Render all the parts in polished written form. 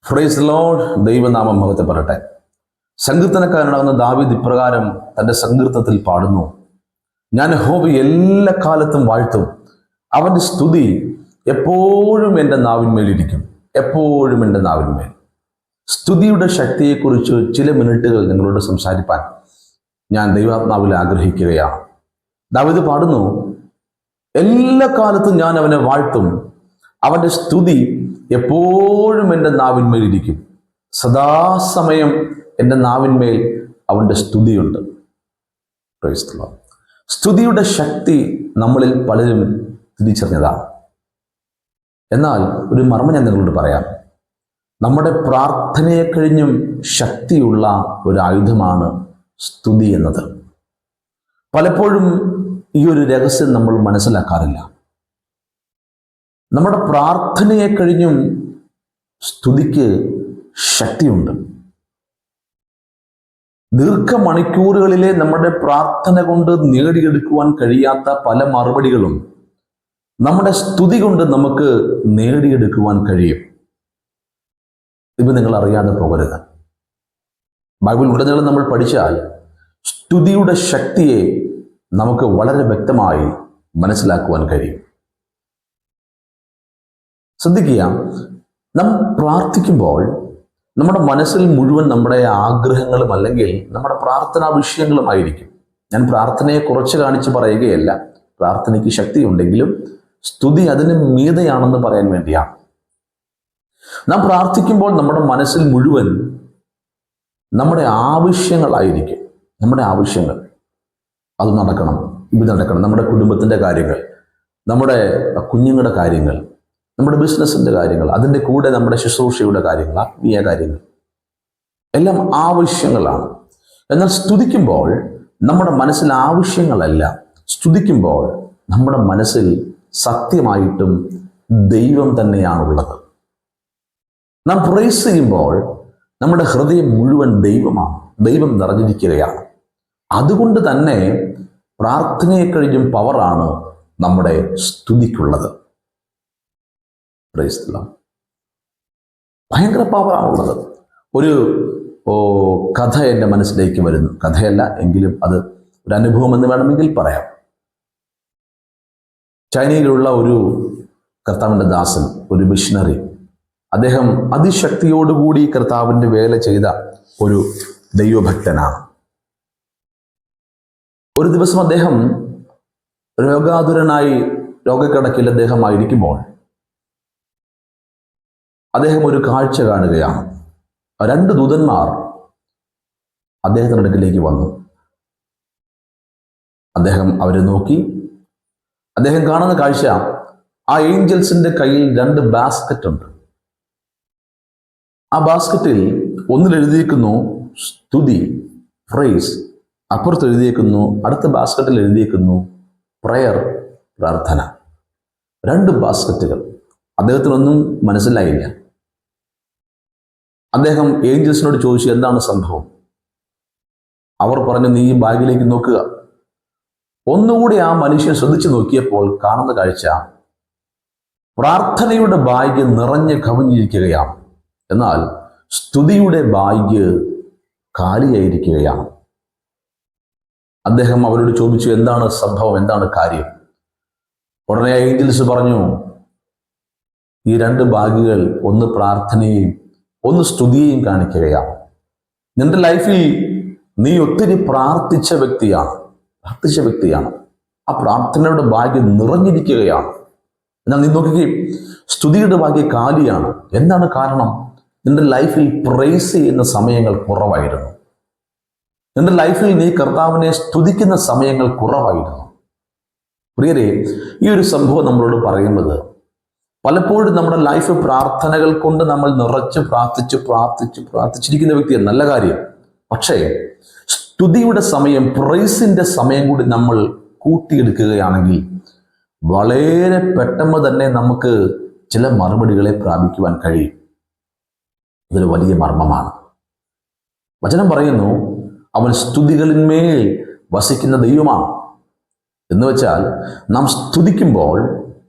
Praise Lord. ദൈവനാമം മഹത്വപ്പെടട്ടെ. സങ്കീർത്തനക്കാരനാകുന്ന ദാവീദ് ഇപ്രകാരം തന്റെ സങ്കീർത്തനത്തിൽ പാടുന്നു: ഞാൻ യഹോവയെ എല്ലാ കാലത്തും വാഴ്ത്തും, അവന്റെ സ്തുതി എപ്പോഴും എൻ്റെ നാവിന്മേലിരിക്കും. എപ്പോഴും എൻ്റെ നാവിന്മേൽ. സ്തുതിയുടെ ശക്തിയെക്കുറിച്ച് ചില മിനിറ്റുകൾ നിങ്ങളോട് സംസാരിപ്പാൻ ഞാൻ ദൈവാത്മാവിൽ ആഗ്രഹിക്കുകയാണ്. ദാവീദ് പാടുന്നു: എല്ലാ കാലത്തും ഞാൻ അവനെ വാഴ്ത്തും, അവന്റെ സ്തുതി എപ്പോഴും എൻ്റെ നാവിന്മേലിരിക്കും. സദാസമയം എൻ്റെ നാവിന്മേൽ അവൻ്റെ സ്തുതിയുണ്ട്. Praise the lord. സ്തുതിയുടെ ശക്തി നമ്മളിൽ പലരും തിരിച്ചറിഞ്ഞതാണ്. എന്നാൽ ഒരു മർമ്മം ഞാൻ നിങ്ങളോട് പറയാം. നമ്മുടെ പ്രാർത്ഥനയെ കഴിഞ്ഞും ശക്തിയുള്ള ഒരു ആയുധമാണ് സ്തുതി എന്നത്. പലപ്പോഴും ഈ ഒരു രഹസ്യം നമ്മൾ മനസ്സിലാക്കാറില്ല. നമ്മുടെ പ്രാർത്ഥനയെ കഴിഞ്ഞും സ്തുതിക്ക് ശക്തിയുണ്ട്. ദീർഘമണിക്കൂറുകളിലെ നമ്മുടെ പ്രാർത്ഥന കൊണ്ട് നേടിയെടുക്കുവാൻ കഴിയാത്ത പല മറുപടികളും നമ്മുടെ സ്തുതി കൊണ്ട് നമുക്ക് നേടിയെടുക്കുവാൻ കഴിയും. ഇത് നിങ്ങൾ അറിയാതെ പോകരുത്. ബൈബിൾ ഉടനീളം നമ്മൾ പഠിച്ചാൽ സ്തുതിയുടെ ശക്തിയെ നമുക്ക് വളരെ വ്യക്തമായി മനസ്സിലാക്കുവാൻ കഴിയും. ശ്രദ്ധിക്കുക, നാം പ്രാർത്ഥിക്കുമ്പോൾ നമ്മുടെ മനസ്സിൽ മുഴുവൻ നമ്മുടെ ആഗ്രഹങ്ങളും അല്ലെങ്കിൽ നമ്മുടെ പ്രാർത്ഥനാ വിഷയങ്ങളുമായിരിക്കും. ഞാൻ പ്രാർത്ഥനയെ കുറച്ച് കാണിച്ച് പറയുകയല്ല. പ്രാർത്ഥനയ്ക്ക് ശക്തിയുണ്ടെങ്കിലും സ്തുതി അതിന് മീതെയാണെന്ന് പറയാൻ വേണ്ടിയാണ്. നാം പ്രാർത്ഥിക്കുമ്പോൾ നമ്മുടെ മനസ്സിൽ മുഴുവൻ നമ്മുടെ ആവശ്യങ്ങളായിരിക്കും. നമ്മുടെ ആവശ്യങ്ങൾ, അത് നടക്കണം, ഇത് നടക്കണം, നമ്മുടെ കുടുംബത്തിൻ്റെ കാര്യങ്ങൾ, നമ്മുടെ കുഞ്ഞുങ്ങളുടെ കാര്യങ്ങൾ, നമ്മുടെ ബിസിനസ്സിൻ്റെ കാര്യങ്ങൾ, അതിൻ്റെ കൂടെ നമ്മുടെ ശുശ്രൂഷയുടെ കാര്യങ്ങൾ, ആത്മീയ കാര്യങ്ങൾ, എല്ലാം ആവശ്യങ്ങളാണ്. എന്നാൽ സ്തുതിക്കുമ്പോൾ നമ്മുടെ മനസ്സിൽ ആവശ്യങ്ങളല്ല. സ്തുതിക്കുമ്പോൾ നമ്മുടെ മനസ്സിൽ സത്യമായിട്ടും ദൈവം തന്നെയാണുള്ളത്. നാം പ്രൈസ് ചെയ്യുമ്പോൾ നമ്മുടെ ഹൃദയം മുഴുവൻ ദൈവമാണ്, ദൈവം നിറഞ്ഞിരിക്കുകയാണ്. അതുകൊണ്ട് തന്നെ പ്രാർത്ഥനയെ കഴിഞ്ഞും പവറാണ് നമ്മുടെ സ്തുതിക്കുള്ളത്. Price the Lord. ഭയങ്കര പവറാണുള്ളത്. ഒരു കഥ എൻ്റെ മനസ്സിലേക്ക് വരുന്നു. കഥയല്ല എങ്കിലും അത് ഒരു അനുഭവം എന്ന് വേണമെങ്കിൽ പറയാം. ചൈനയിലുള്ള ഒരു കർത്താവിൻ്റെ ദാസൻ, ഒരു മിഷണറി, അദ്ദേഹം അതിശക്തിയോടുകൂടി കർത്താവിൻ്റെ വേല ചെയ്ത ഒരു ദൈവഭക്തനാണ്. ഒരു ദിവസം അദ്ദേഹം രോഗാതുരനായി രോഗക്കിടക്കിൽ അദ്ദേഹമായിരിക്കുമ്പോൾ അദ്ദേഹം ഒരു കാഴ്ച കാണുകയാണ്. 2 ദൂതന്മാർ അദ്ദേഹത്തിൻ്റെ അടുക്കിലേക്ക് വന്നു. അദ്ദേഹം അവരെ നോക്കി. അദ്ദേഹം കാണുന്ന കാഴ്ച, ആ ഏഞ്ചൽസിന്റെ കയ്യിൽ 2 ബാസ്ക്കറ്റ് ഉണ്ട്. ആ ബാസ്ക്കറ്റിൽ ഒന്നിൽ എഴുതിയിരിക്കുന്നു സ്തുതി, പ്രൈസ്. അപ്പുറത്ത് എഴുതിയിരിക്കുന്നു, അടുത്ത ബാസ്ക്കറ്റിൽ എഴുതിയിരിക്കുന്നു പ്രയർ, പ്രാർത്ഥന. 2 ബാസ്ക്കറ്റുകൾ. അദ്ദേഹത്തിനൊന്നും മനസ്സിലായില്ല. അദ്ദേഹം ഏഞ്ചൽസിനോട് ചോദിച്ചു, എന്താണ് സംഭവം? അവർ പറഞ്ഞു, നീ ഈ ബാഗിലേക്ക് നോക്കുക. ഒന്നുകൂടി ആ മനുഷ്യൻ ശ്രദ്ധിച്ചു നോക്കിയപ്പോൾ കാണുന്ന കാഴ്ച, പ്രാർത്ഥനയുടെ ബാഗ് നിറഞ്ഞ് കവിഞ്ഞിരിക്കുകയാണ്, എന്നാൽ സ്തുതിയുടെ ബാഗ് കാലിയായിരിക്കുകയാണ്. അദ്ദേഹം അവരോട് ചോദിച്ചു, എന്താണ് സംഭവം, എന്താണ് കാര്യം? ഉടനെ ഏഞ്ചൽസ് പറഞ്ഞു, ഈ 2 ബാഗുകൾ ഒന്ന് പ്രാർത്ഥനയും ഒന്ന് സ്തുതിയെയും കാണിക്കുകയാണ്. നിന്റെ ലൈഫിൽ നീ ഒത്തിരി പ്രാർത്ഥിച്ച വ്യക്തിയാണ്. ആ പ്രാർത്ഥനയുടെ ഭാഗ്യം നിറഞ്ഞിരിക്കുകയാണ്. എന്നാൽ നീ നോക്കുകയും സ്തുതിയുടെ ഭാഗ്യം കാലിയാണ്. എന്താണ് കാരണം? നിന്റെ ലൈഫിൽ പ്രൈസ് ചെയ്യുന്ന സമയങ്ങൾ കുറവായിരുന്നു. നിന്റെ ലൈഫിൽ നീ കർത്താവിനെ സ്തുതിക്കുന്ന സമയങ്ങൾ കുറവായിരുന്നു. പ്രിയരെ, ഈ ഒരു സംഭവം നമ്മളോട് പറയുന്നത്, പലപ്പോഴും നമ്മുടെ ലൈഫ് പ്രാർത്ഥനകൾ കൊണ്ട് നമ്മൾ നിറച്ച് പ്രാർത്ഥിച്ചിരിക്കുന്ന വ്യക്തിയാണ്, നല്ല കാര്യം. പക്ഷേ സ്തുതിയുടെ സമയം, പ്രൈസിന്റെ സമയം കൂടി നമ്മൾ കൂട്ടിയെടുക്കുകയാണെങ്കിൽ വളരെ പെട്ടെന്ന് തന്നെ നമുക്ക് ചില മറുപടികളെ പ്രാപിക്കുവാൻ കഴിയും. ഇതൊരു വലിയ മർമ്മമാണ്. വചനം പറയുന്നു, അവൻ സ്തുതികളിന്മേൽ വസിക്കുന്ന ദൈവമാണ്. എന്ന് വെച്ചാൽ നാം സ്തുതിക്കുമ്പോൾ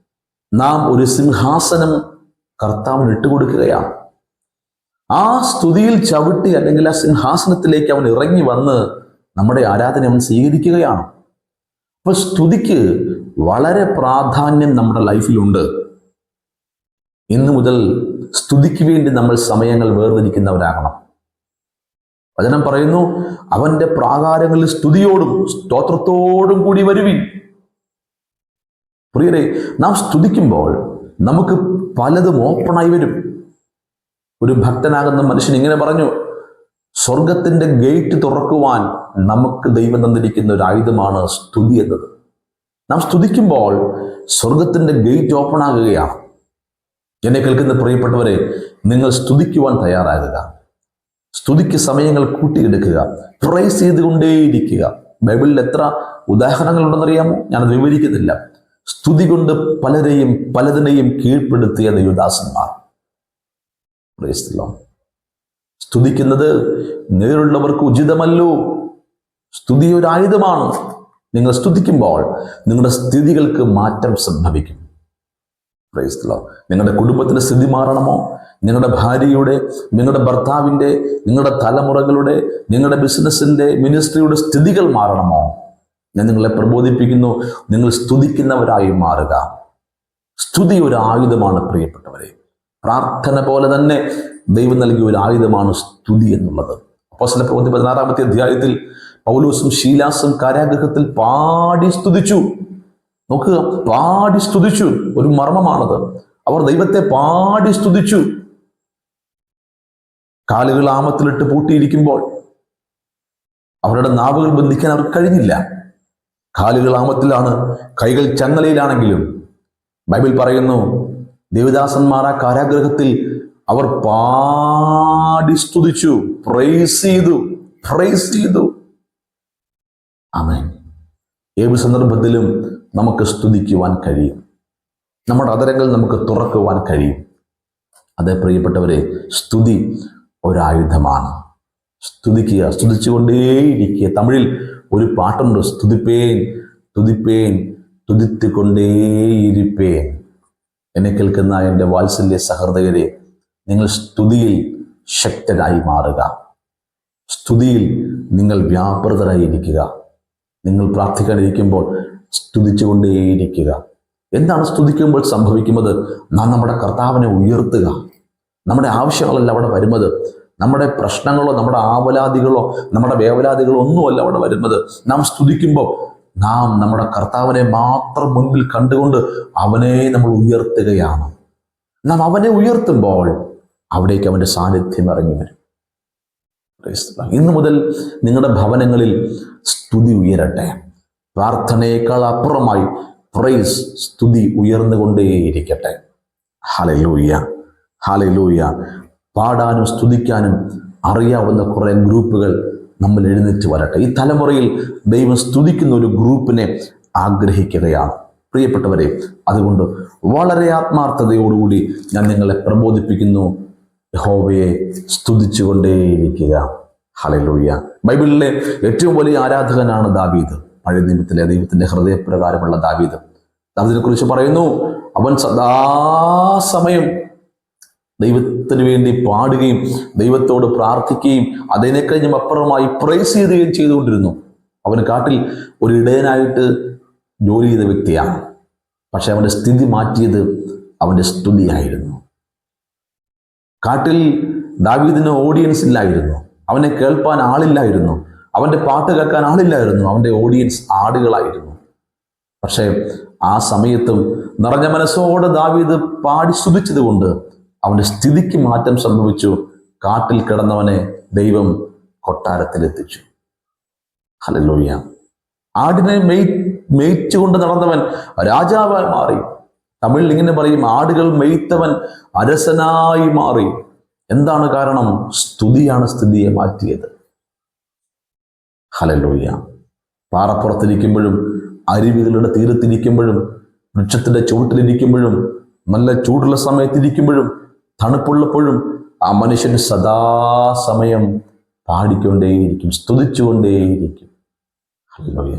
നാം ഒരു സിംഹാസനം കർത്താവിന് ഇട്ടുകൊടുക്കുകയാണ്. ആ സ്തുതിയിൽ ചവിട്ടി അല്ലെങ്കിൽ ആ സിംഹാസനത്തിലേക്ക് അവൻ ഇറങ്ങി വന്ന് നമ്മുടെ ആരാധന അവൻ സ്വീകരിക്കുകയാണ്. അപ്പോൾ സ്തുതിക്ക് വളരെ പ്രാധാന്യം നമ്മുടെ ലൈഫിലുണ്ട്. ഇന്നു മുതൽ സ്തുതിക്ക് വേണ്ടി നമ്മൾ സമയങ്ങൾ വേർതിരിക്കുന്നവരാകണം. വചനം പറയുന്നു, അവന്റെ പ്രാകാരങ്ങളിൽ സ്തുതിയോടും സ്തോത്രത്തോടും കൂടി വരുവിൻ. പ്രിയരെ, നാം സ്തുതിക്കുമ്പോൾ നമുക്ക് പലതും ഓപ്പണായി വരും. ഒരു ഭക്തനാകുന്ന മനുഷ്യൻ ഇങ്ങനെ പറഞ്ഞു, സ്വർഗത്തിന്റെ ഗേറ്റ് തുറക്കുവാൻ നമുക്ക് ദൈവം തന്നിരിക്കുന്ന ഒരു ആയുധമാണ് സ്തുതി എന്നത്. നാം സ്തുതിക്കുമ്പോൾ സ്വർഗത്തിന്റെ ഗേറ്റ് ഓപ്പൺ ആകുകയാണ്. എന്നെ കേൾക്കുന്ന പ്രിയപ്പെട്ടവരെ, നിങ്ങൾ സ്തുതിക്കുവാൻ തയ്യാറാകുക. സ്തുതിക്ക് സമയങ്ങൾ കൂട്ടിയെടുക്കുക, പ്രൈസ് ചെയ്തുകൊണ്ടേയിരിക്കുക. ബൈബിളിൽ എത്ര ഉദാഹരണങ്ങളുണ്ടെന്നറിയാമോ? ഞാനത് വിവരിക്കുന്നില്ല. സ്തുതി കൊണ്ട് പലതിനെയും കീഴ്പ്പെടുത്തിയ ദൈവദാസന്മാർ. സ്തുതിക്കുന്നത് നേരുള്ളവർക്ക് ഉചിതമല്ലോ. സ്തുതി ഒരു ആയുധമാണ്. നിങ്ങൾ സ്തുതിക്കുമ്പോൾ നിങ്ങളുടെ സ്ഥിതികൾക്ക് മാറ്റം സംഭവിക്കും. നിങ്ങളുടെ കുടുംബത്തിന്റെ സ്ഥിതി മാറണമോ? നിങ്ങളുടെ ഭാര്യയുടെ, നിങ്ങളുടെ ഭർത്താവിൻ്റെ, നിങ്ങളുടെ തലമുറകളുടെ, നിങ്ങളുടെ ബിസിനസ്സിന്റെ, മിനിസ്ട്രിയുടെ സ്ഥിതികൾ മാറണമോ? ഞാൻ നിങ്ങളെ പ്രബോധിപ്പിക്കുന്നു, നിങ്ങൾ സ്തുതിക്കുന്നവരായി മാറുക. സ്തുതി ഒരു ആയുധമാണ് പ്രിയപ്പെട്ടവരെ. പ്രാർത്ഥന പോലെ തന്നെ ദൈവം നൽകിയ ഒരു ആയുധമാണ് സ്തുതി എന്നുള്ളത്. അപ്പോസ്തല പ്രവൃത്തി 16-ാമത്തെ അധ്യായത്തിൽ പൗലോസും ശീലാസും കാരാഗൃഹത്തിൽ പാടി സ്തുതിച്ചു. നോക്കുക, പാടി സ്തുതിച്ചു. ഒരു മർമ്മമാണത്. അവർ ദൈവത്തെ പാടി സ്തുതിച്ചു. കാലുകൾ ആമത്തിലിട്ട് പൂട്ടിയിരിക്കുമ്പോൾ അവരുടെ നാവുകൾ ബന്ധിക്കാൻ അവർക്ക് കഴിഞ്ഞില്ല. കാലുകൾ ആമത്തിലാണ്, കൈകൾ ചങ്ങലയിലാണെങ്കിലും ബൈബിൾ പറയുന്നു, ദേവദാസന്മാർ ആ കാരാഗൃഹത്തിൽ അവർ പാടി സ്തുതിച്ചു, പ്രൈസ് ചെയ്തു. ആമേൻ. ഏത് സന്ദർഭത്തിലും നമുക്ക് സ്തുതിക്കുവാൻ കഴിയും. നമ്മുടെ അതരങ്ങൾ നമുക്ക് തുറക്കുവാൻ കഴിയും. അതേ പ്രിയപ്പെട്ടവരെ, സ്തുതി ഒരായുധമാണ്. സ്തുതിക്കുക, സ്തുതിച്ചുകൊണ്ടേയിരിക്കുക. തമിഴിൽ ഒരു പാട്ടുണ്ട്, സ്തുതിപ്പേൻ തുതിപ്പേൻ തുതിത്തുകൊണ്ടേയിരിപ്പേൻ. എന്നെ കേൾക്കുന്ന എൻ്റെ വാത്സല്യ സഹൃദയരെ, നിങ്ങൾ സ്തുതിയിൽ ശക്തരായി മാറുക. സ്തുതിയിൽ നിങ്ങൾ വ്യാപൃതരായിരിക്കുക. നിങ്ങൾ പ്രാർത്ഥിക്കാനിരിക്കുമ്പോൾ സ്തുതിച്ചുകൊണ്ടേയിരിക്കുക. എന്താണ് സ്തുതിക്കുമ്പോൾ സംഭവിക്കുന്നത്? നാം നമ്മുടെ കർത്താവിനെ ഉയർത്തുക. നമ്മുടെ ആവശ്യങ്ങളല്ല അവിടെ വരുന്നത്. നമ്മുടെ പ്രശ്നങ്ങളോ നമ്മുടെ ആവലാദികളോ നമ്മുടെ വേവലാദികളോ ഒന്നുമല്ല അവിടെ വരുന്നത്. നാം സ്തുതിക്കുമ്പോൾ നാം നമ്മുടെ കർത്താവിനെ മാത്രം മുൻപിൽ കണ്ടുകൊണ്ട് അവനെ നമ്മൾ ഉയർത്തുകയാണ്. നാം അവനെ ഉയർത്തുമ്പോൾ അവിടേക്ക് അവൻ്റെ സാന്നിധ്യം ഇറങ്ങി വരും. ഇന്നു മുതൽ നിങ്ങളുടെ ഭവനങ്ങളിൽ സ്തുതി ഉയരട്ടെ. പ്രാർത്ഥനയേക്കാൾ അപ്പുറമായി പ്രൈസ്, സ്തുതി ഉയർന്നുകൊണ്ടേയിരിക്കട്ടെ. Hallelujah, hallelujah. പാടാനും സ്തുതിക്കാനും അറിയാവുന്ന കുറേ ഗ്രൂപ്പുകൾ നമ്മൾ എഴുന്നേറ്റ് വരട്ടെ. ഈ തലമുറയിൽ ദൈവം സ്തുതിക്കുന്ന ഒരു ഗ്രൂപ്പിനെ ആഗ്രഹിക്കുകയാണ് പ്രിയപ്പെട്ടവരെ. അതുകൊണ്ട് വളരെ ആത്മാർത്ഥതയോടുകൂടി ഞാൻ നിങ്ങളെ പ്രബോധിപ്പിക്കുന്നു, യഹോവയെ സ്തുതിച്ചുകൊണ്ടേയിരിക്കുക. ഹല്ലേലൂയ. ബൈബിളിലെ ഏറ്റവും വലിയ ആരാധകനാണ് ദാവീദ്. പഴയ നിയമത്തിലെ ദൈവത്തിന്റെ ഹൃദയപ്രകാരമുള്ള ദാവീദ്. ദാവീദിനെ കുറിച്ച് പറയുന്നു, അവൻ സദാസമയം ദൈവത്തിന് വേണ്ടി പാടുകയും ദൈവത്തോട് പ്രാർത്ഥിക്കുകയും അതിനെ കഴിഞ്ഞും അപ്പുറമായി പ്രൈസ് ചെയ്യുകയും ചെയ്തുകൊണ്ടിരുന്നു. അവന് കാട്ടിൽ ഒരു ഇടയനായിട്ട് ജോലി ചെയ്ത വ്യക്തിയാണ്. പക്ഷെ അവൻ്റെ സ്ഥിതി മാറ്റിയത് അവൻ്റെ സ്തുതിയായിരുന്നു. കാട്ടിൽ ദാവീദിന് ഓഡിയൻസ് ഇല്ലായിരുന്നു. അവനെ കേൾപ്പാൻ ആളില്ലായിരുന്നു. അവൻ്റെ പാട്ട് കേൾക്കാൻ ആളില്ലായിരുന്നു. അവൻ്റെ ഓഡിയൻസ് ആടുകളായിരുന്നു. പക്ഷേ ആ സമയത്തും നിറഞ്ഞ മനസ്സോടെ ദാവീദ് പാടി സ്തുതിച്ചത് കൊണ്ട് അവൻ്റെ സ്ഥിതിക്ക് മാറ്റം സംഭവിച്ചു. കാട്ടിൽ കിടന്നവനെ ദൈവം കൊട്ടാരത്തിലെത്തിച്ചു. ഹല്ലേലൂയ. ആടിനെ മേയിച്ചുകൊണ്ട് നടന്നവൻ രാജാവായി മാറി. തമിഴിൽ ഇങ്ങനെ പറയും, ആടുകൾ മേയ്ത്തവൻ അരസനായി മാറി. എന്താണ് കാരണം? സ്തുതിയാണ് സ്ഥിതിയെ മാറ്റിയത്. ഹല്ലേലൂയ. പാറപ്പുറത്തിരിക്കുമ്പോഴും അരുവികളുടെ തീരത്തിരിക്കുമ്പോഴും വൃക്ഷത്തിന്റെ ചുവട്ടിലിരിക്കുമ്പോഴും നല്ല ചൂടുള്ള സമയത്തിരിക്കുമ്പോഴും തണുപ്പുള്ളപ്പോഴും ആ മനുഷ്യൻ സദാസമയം പാടിക്കൊണ്ടേയിരിക്കും, സ്തുതിച്ചുകൊണ്ടേയിരിക്കും. ഹല്ലേലൂയ.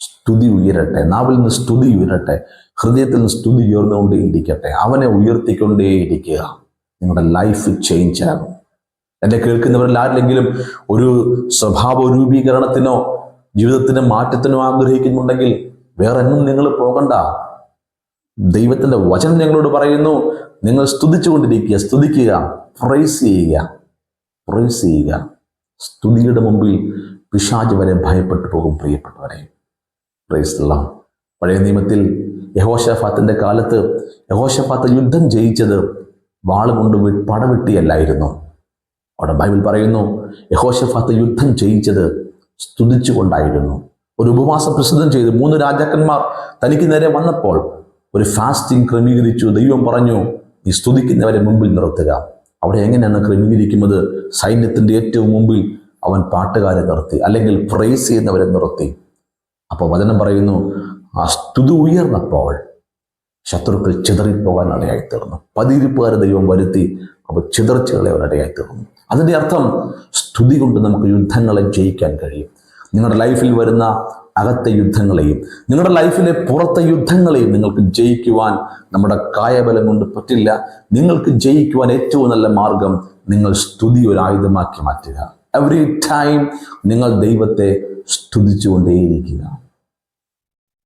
സ്തുതി ഉയരട്ടെ. നാവിൽ നിന്ന് സ്തുതി ഉയരട്ടെ. ഹൃദയത്തിൽ നിന്ന് സ്തുതി ഉയർന്നുകൊണ്ടേയിരിക്കട്ടെ. അവനെ ഉയർത്തിക്കൊണ്ടേയിരിക്കുക. നിങ്ങളുടെ ലൈഫ് ചേഞ്ച് ആകും. എന്നെ കേൾക്കുന്നവരിൽ ആരിലെങ്കിലും ഒരു സ്വഭാവ രൂപീകരണത്തിനോ ജീവിതത്തിന്റെ മാറ്റത്തിനോ ആഗ്രഹിക്കുന്നുണ്ടെങ്കിൽ വേറെ എങ്ങും നിങ്ങൾ പോകണ്ട. ദൈവത്തിന്റെ വചനം ഞങ്ങളോട് പറയുന്നു, നിങ്ങൾ സ്തുതിച്ചുകൊണ്ടിരിക്കുക, സ്തുതിക്കുക, പ്രൈസ് ചെയ്യുക. സ്തുതിയുടെ മുമ്പിൽ പിശാച് വരെ ഭയപ്പെട്ടു പോകും പ്രിയപ്പെട്ടവരെ. Price the Lord. പഴയ നിയമത്തിൽ യഹോശാഫാത്തിന്റെ കാലത്ത് യഹോശാഫാത്ത് യുദ്ധം ജയിച്ചത് വാളുകൊണ്ട് പടവെട്ടിയല്ലായിരുന്നു. അവിടെ ബൈബിൾ പറയുന്നു യഹോശാഫാത്ത് യുദ്ധം ജയിച്ചത് സ്തുതിച്ചുകൊണ്ടായിരുന്നു. ഒരു ഉപവാസ പ്രസിദ്ധം ചെയ്ത് 3 രാജാക്കന്മാർ തനിക്ക് നേരെ വന്നപ്പോൾ ഒരു ഫാസ്റ്റിംഗ് ക്രമീകരിച്ചു. ദൈവം പറഞ്ഞു, നീ സ്തുതിക്കുന്നവരെ മുമ്പിൽ നിർത്തുക. അവിടെ എങ്ങനെയാണ് ക്രമീകരിക്കുന്നത്? സൈന്യത്തിന്റെ ഏറ്റവും മുമ്പിൽ അവൻ പാട്ടുകാരെ നിർത്തി, അല്ലെങ്കിൽ പ്രൈസ് ചെയ്യുന്നവരെ നിർത്തി. അപ്പോൾ വചനം പറയുന്നു, ആ സ്തുതി ഉയർന്നപ്പോൾ ശത്രുക്കൾ ചിതറിപ്പോകാൻ ഇടയായി തീർന്നു. പതിയിരിപ്പുകാരെ ദൈവം വരുത്തി, അപ്പോൾ ചിതർച്ചകളെ ഇടയായി തീർന്നു. അതിൻ്റെ അർത്ഥം സ്തുതി കൊണ്ട് നമുക്ക് യുദ്ധങ്ങളെ ജയിക്കാൻ കഴിയും. നിങ്ങളുടെ ലൈഫിൽ വരുന്ന അകത്തെ യുദ്ധങ്ങളെയും നിങ്ങളുടെ ലൈഫിലെ പുറത്തെ യുദ്ധങ്ങളെയും നിങ്ങൾക്ക് ജയിക്കുവാൻ നമ്മുടെ കായബലം കൊണ്ട് പറ്റില്ല. നിങ്ങൾക്ക് ജയിക്കുവാൻ ഏറ്റവും നല്ല മാർഗം നിങ്ങൾ സ്തുതി ഒരു ആയുധമാക്കി മാറ്റുക. എവറി ടൈം നിങ്ങൾ ദൈവത്തെ സ്തുതിച്ചുകൊണ്ടേയിരിക്കുക.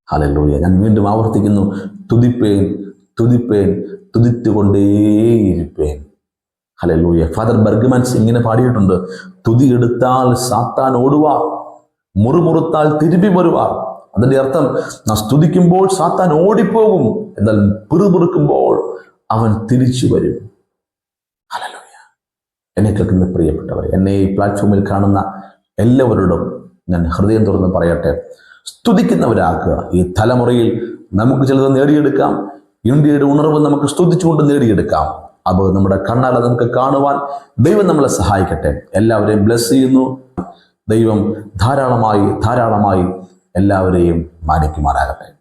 ഹല്ലേലൂയ. ഞാൻ വീണ്ടും ആവർത്തിക്കുന്നു, തുതിപ്പേൻ തുതിത്തുകൊണ്ടേയിരിപ്പേൻ. ഹല്ലേലൂയ. ഫാദർ ബർഗ്മാൻസ് ഇങ്ങനെ പാടിയിട്ടുണ്ട്, തുതിയെടുത്താൽ സാത്താൻ ഓടുവാർ, മുറുമുറുത്താൽ തിരുമ്പി വരുവാർ. അതിന്റെ അർത്ഥം നാം സ്തുതിക്കുമ്പോൾ സാത്താൻ ഓടിപ്പോകും, എന്നാൽ പിറുപിറുക്കുമ്പോൾ അവൻ തിരിച്ചു വരും. ഹല്ലേലൂയ. എന്നെ കേൾക്കുന്ന പ്രിയപ്പെട്ടവരെ, എന്നെ ഈ പ്ലാറ്റ്ഫോമിൽ കാണുന്ന എല്ലാവരോടും ഞാൻ ഹൃദയം തുറന്ന് പറയട്ടെ, സ്തുതിക്കുന്നവരാക്കുക. ഈ തലമുറയിൽ നമുക്ക് ചിലത് നേടിയെടുക്കാം. ഇന്ത്യയുടെ ഉണർവ് നമുക്ക് സ്തുതിച്ചുകൊണ്ട് നേടിയെടുക്കാം. അപ്പോൾ നമ്മുടെ കണ്ണാലെ നമുക്ക് കാണുവാൻ ദൈവം നമ്മളെ സഹായിക്കട്ടെ. എല്ലാവരെയും ബ്ലെസ് ചെയ്യുന്നു. ദൈവം ധാരാളമായി എല്ലാവരെയും മാനിക്കുമാറാകട്ടെ.